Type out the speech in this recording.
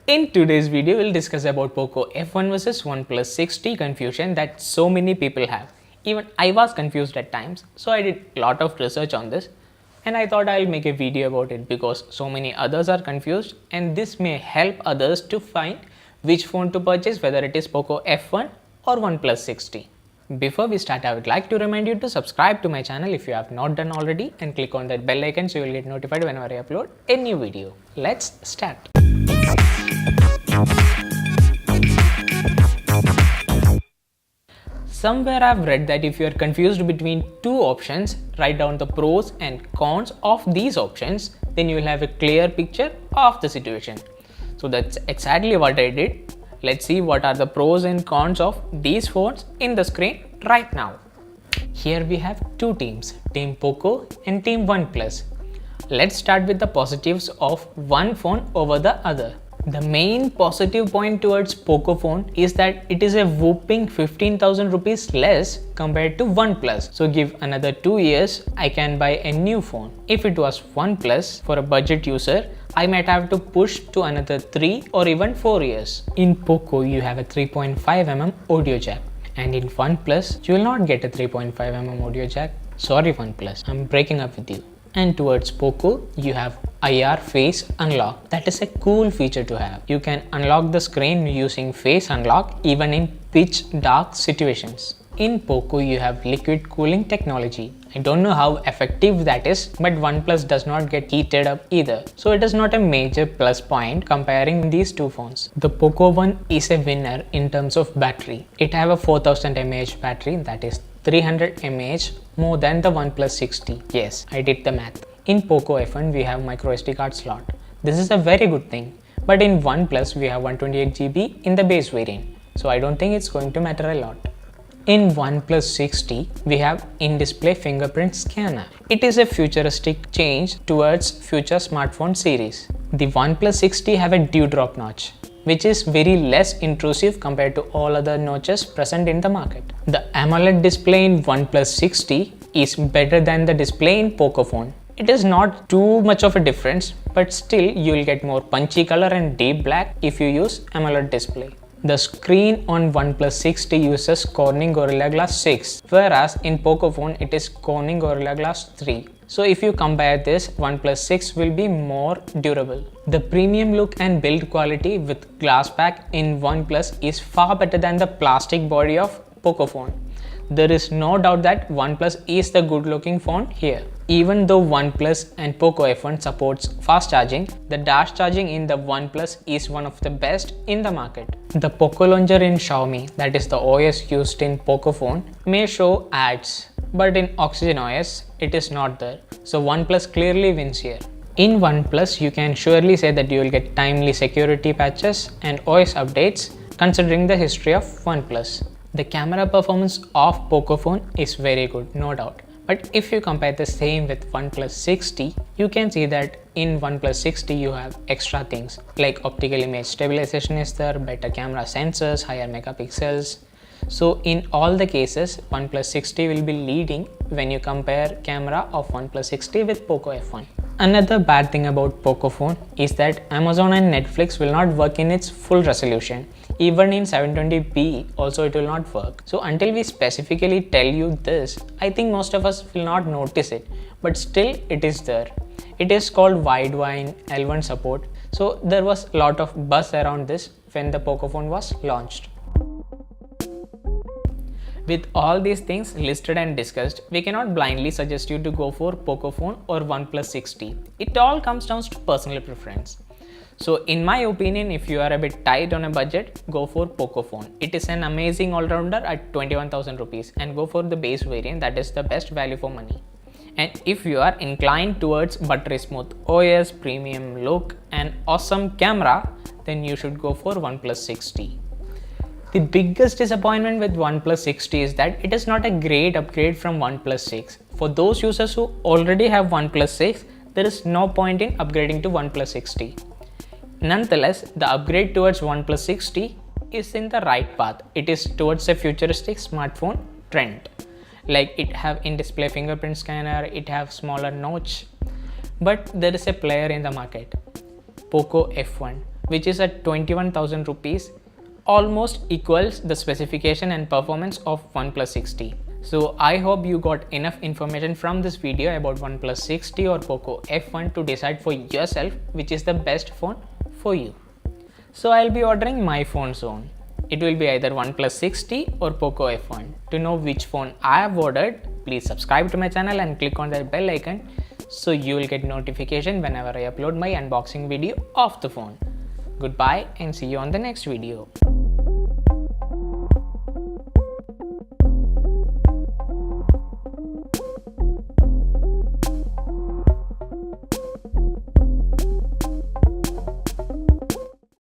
In today's video, we'll discuss about Poco F1 versus OnePlus 6T confusion that so many people have. Even I was confused at times, so I did a lot of research on this and I thought I'll make a video about it because so many others are confused and this may help others to find which phone to purchase, whether it is Poco F1 or OnePlus 6T. Before we start, I would like to remind you to subscribe to my channel if you have not done already and click on that bell icon so you will get notified whenever I upload a new video. Let's start. Somewhere I've read that if you are confused between two options, write down the pros and cons of these options, then you will have a clear picture of the situation. So that's exactly what I did. Let's see what are the pros and cons of these phones in the screen right now. Here we have two teams, Team Poco and Team OnePlus. Let's start with the positives of one phone over the other. The main positive point towards Poco phone is that it is a whopping 15,000 rupees less compared to OnePlus. So give another 2 years, I can buy a new phone. If it was OnePlus for a budget user, I might have to push to another 3 or even 4 years. In Poco, you have a 3.5mm audio jack. And in OnePlus, you will not get a 3.5mm audio jack. Sorry OnePlus, I'm breaking up with you. And towards Poco, you have IR Face Unlock. That is a cool feature to have. You can unlock the screen using Face Unlock even in pitch dark situations. In Poco, you have liquid cooling technology. I don't know how effective that is, but OnePlus does not get heated up either. So it is not a major plus point comparing these two phones. The Poco one is a winner in terms of battery. It have a 4000 mAh battery, that is 300 mAh more than the OnePlus 6T. Yes, I did the math. In Poco F1, we have microSD card slot. This is a very good thing. But in OnePlus, we have 128GB in the base variant. So I don't think it's going to matter a lot. In OnePlus 6T, we have in-display fingerprint scanner. It is a futuristic change towards future smartphone series. The OnePlus 6T have a dewdrop notch, which is very less intrusive compared to all other notches present in the market. The AMOLED display in OnePlus 6T is better than the display in Poco phone. It is not too much of a difference, but still you will get more punchy color and deep black if you use AMOLED display. The screen on OnePlus 6T uses Corning Gorilla Glass 6, whereas in Poco phone it is Corning Gorilla Glass 3. So if you compare this, OnePlus 6 will be more durable. The premium look and build quality with glass pack in OnePlus is far better than the plastic body of Poco phone. There is no doubt that OnePlus is the good looking phone here. Even though OnePlus and Poco F1 supports fast charging, the dash charging in the OnePlus is one of the best in the market. The Poco launcher in Xiaomi, that is the OS used in Poco phone, may show ads, but in Oxygen OS, it is not there. So OnePlus clearly wins here. In OnePlus, you can surely say that you will get timely security patches and OS updates considering the history of OnePlus. The camera performance of Poco phone is very good, no doubt. But if you compare the same with OnePlus 6T, you can see that in OnePlus 6T you have extra things like optical image stabilization is there, better camera sensors, higher megapixels. So in all the cases, OnePlus 6T will be leading when you compare camera of OnePlus 6T with Poco F1. Another bad thing about Poco phone is that Amazon and Netflix will not work in its full resolution. Even in 720p also it will not work. So until we specifically tell you this, I think most of us will not notice it, but still it is there. It is called Widevine L1 support. So there was a lot of buzz around this when the Poco phone was launched. With all these things listed and discussed, we cannot blindly suggest you to go for Poco phone or OnePlus 6T. It all comes down to personal preference. So in my opinion, if you are a bit tight on a budget, go for Poco phone. It is an amazing all-rounder at 21,000 rupees and go for the base variant, that is the best value for money. And if you are inclined towards buttery smooth OS, premium look and awesome camera, then you should go for OnePlus 6T. The biggest disappointment with OnePlus 6T is that it is not a great upgrade from OnePlus 6. For those users who already have OnePlus 6, there is no point in upgrading to OnePlus 6T. Nonetheless, the upgrade towards OnePlus 6T is in the right path. It is towards a futuristic smartphone trend. Like it have in-display fingerprint scanner, it have smaller notch. But there is a player in the market, Poco F1, which is at 21,000 rupees, almost equals the specification and performance of OnePlus 6T. So I hope you got enough information from this video about OnePlus 6T or Poco F1 to decide for yourself which is the best phone for you. So I'll be ordering my phone soon. It will be either OnePlus 6T or Poco F1. To know which phone I have ordered, please subscribe to my channel and click on that bell icon so you will get notification whenever I upload my unboxing video of the phone. Goodbye and see you on the next video.